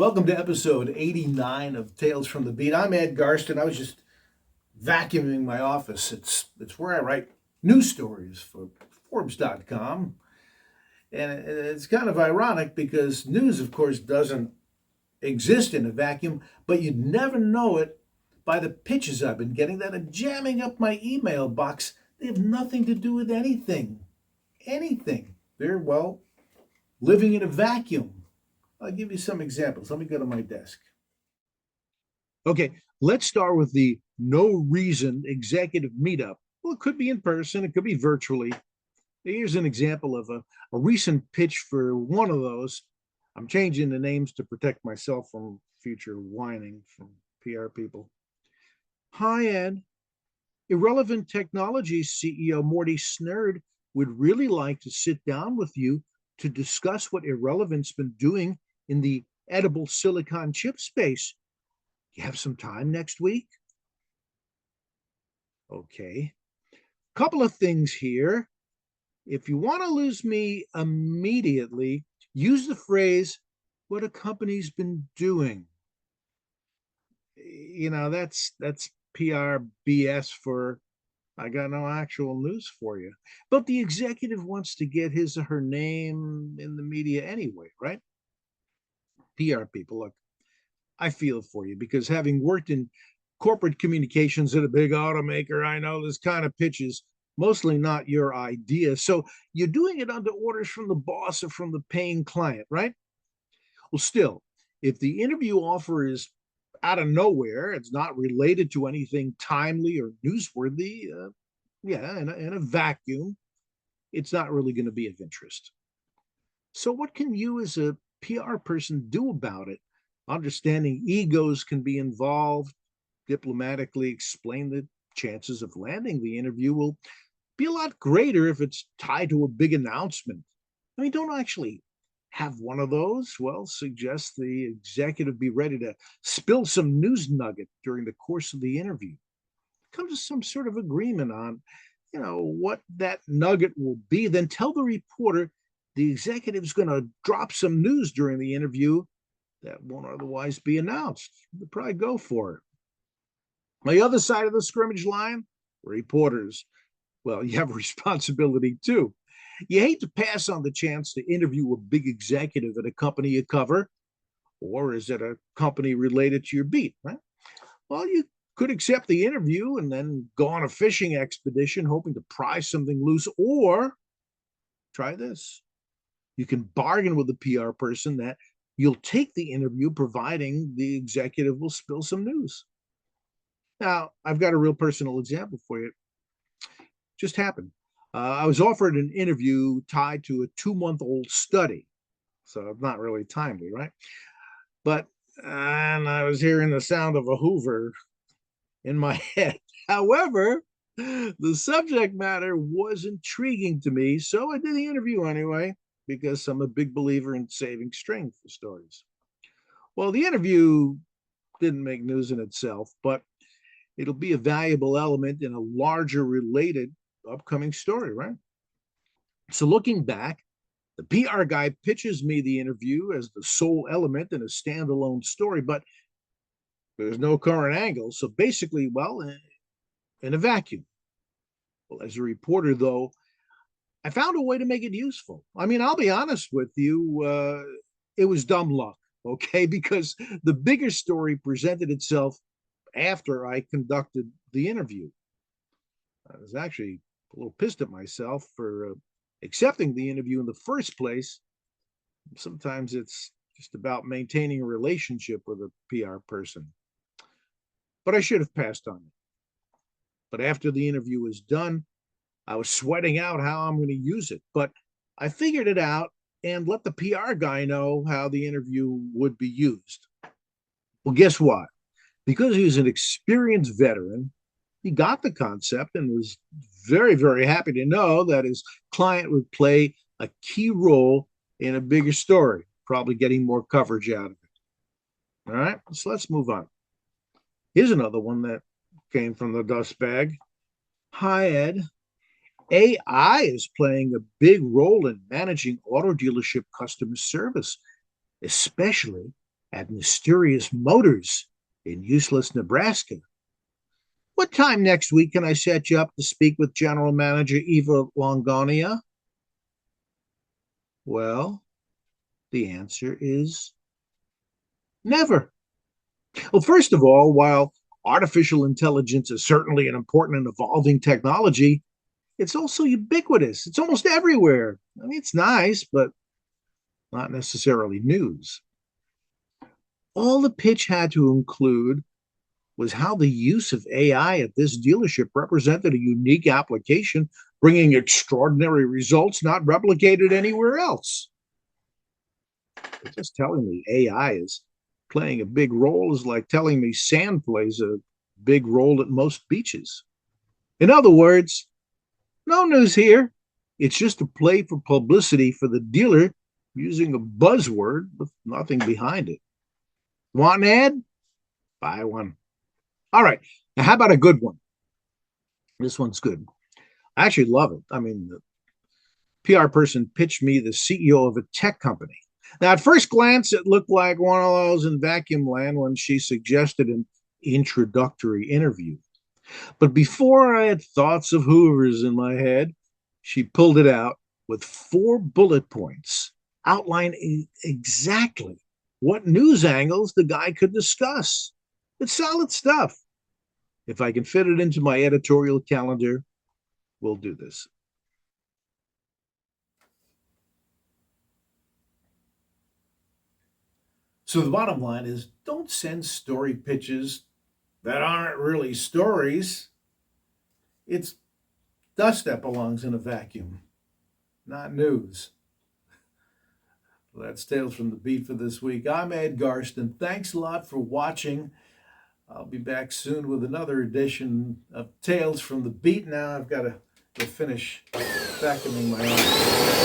Welcome to episode 89 of Tales from the Beat. I'm Ed Garston. I was just vacuuming my office. It's where I write news stories for Forbes.com. And it's kind of ironic because news, of course, doesn't exist in a vacuum, but you'd never know it by the pitches I've been getting that are jamming up my email box. They have nothing to do with anything. Anything. They're, well, living in a vacuum. I'll give you some examples. Let me go to my desk. Okay, let's start with the no reason executive meetup. Well, it could be in person, it could be virtually. Here's an example of a recent pitch for one of those. I'm changing the names to protect myself from future whining from PR people. Hi, Ed. Irrelevant Technologies CEO Morty Snerd would really like to sit down with you to discuss what Irrelevant's been doing in the edible silicon chip space. You have some time next week? Okay. Couple of things here. If you want to lose me immediately, use the phrase, what a company's been doing. That's PR BS for I got no actual news for you. But the executive wants to get his or her name in the media anyway, right? PR people, look, I feel for you because having worked in corporate communications at a big automaker, I know this kind of pitch is mostly not your idea. So you're doing it under orders from the boss or from the paying client, right? Well, still, if the interview offer is out of nowhere, it's not related to anything timely or newsworthy, in a vacuum, it's not really going to be of interest. So, what can you as a PR person do about it? Understanding egos can be involved, diplomatically explain the chances of landing the interview will be a lot greater if it's tied to a big announcement. I mean, don't actually have one of those. Well, suggest the executive be ready to spill some news nugget during the course of the interview. Come to some sort of agreement on, what that nugget will be. Then tell the reporter the executive's going to drop some news during the interview that won't otherwise be announced. They'll probably go for it. On the other side of the scrimmage line, reporters, well, you have a responsibility too. You hate to pass on the chance to interview a big executive at a company you cover, or is it a company related to your beat, right? Well, you could accept the interview and then go on a fishing expedition hoping to pry something loose, or try this. You can bargain with the PR person that you'll take the interview providing the executive will spill some news. Now, I've got a real personal example for you. Just happened. I was offered an interview tied to a 2-month-old study. So not really timely, right? But and I was hearing the sound of a Hoover in my head. However, the subject matter was intriguing to me, so I did the interview anyway because I'm a big believer in saving string for stories. Well, the interview didn't make news in itself, but it'll be a valuable element in a larger related upcoming story, right? So looking back, the PR guy pitches me the interview as the sole element in a standalone story, but there's no current angle. So basically, well, in a vacuum. Well, as a reporter, though, I found a way to make it useful. I mean, I'll be honest with you, it was dumb luck, okay? Because the bigger story presented itself after I conducted the interview. I was actually a little pissed at myself for accepting the interview in the first place. Sometimes it's just about maintaining a relationship with a PR person. But I should have passed on it. But after the interview was done, I was sweating out how I'm going to use it. But I figured it out and let the PR guy know how the interview would be used. Well, guess what? Because he was an experienced veteran, he got the concept and was very, very happy to know that his client would play a key role in a bigger story, probably getting more coverage out of it. All right, so let's move on. Here's another one that came from the dust bag. Hi, Ed. AI is playing a big role in managing auto dealership customer service, especially at mysterious motors in useless Nebraska. What time next week can I set you up to speak with General Manager Eva Longonia? Well, the answer is never. Well, first of all, while artificial intelligence is certainly an important and evolving technology, it's also ubiquitous. It's almost everywhere. I mean, it's nice, but not necessarily news. All the pitch had to include was how the use of AI at this dealership represented a unique application, bringing extraordinary results not replicated anywhere else. Just telling me AI is playing a big role is like telling me sand plays a big role at most beaches. In other words, no news here. It's just a play for publicity for the dealer using a buzzword with nothing behind it. Want an ad? Buy one. All right. Now, how about a good one? This one's good. I actually love it. I mean, the PR person pitched me the CEO of a tech company. Now, at first glance, it looked like one of those in vacuum land when she suggested an introductory interview. But before I had thoughts of Hoovers in my head, she pulled it out with 4 bullet points outlining exactly what news angles the guy could discuss. It's solid stuff. If I can fit it into my editorial calendar, we'll do this. So the bottom line is don't send story pitches that aren't really stories. It's dust that belongs in a vacuum, not news. Well, that's Tales from the Beat for this week. I'm Ed Garston. Thanks a lot for watching. I'll be back soon with another edition of Tales from the Beat. Now I've got to finish vacuuming my office.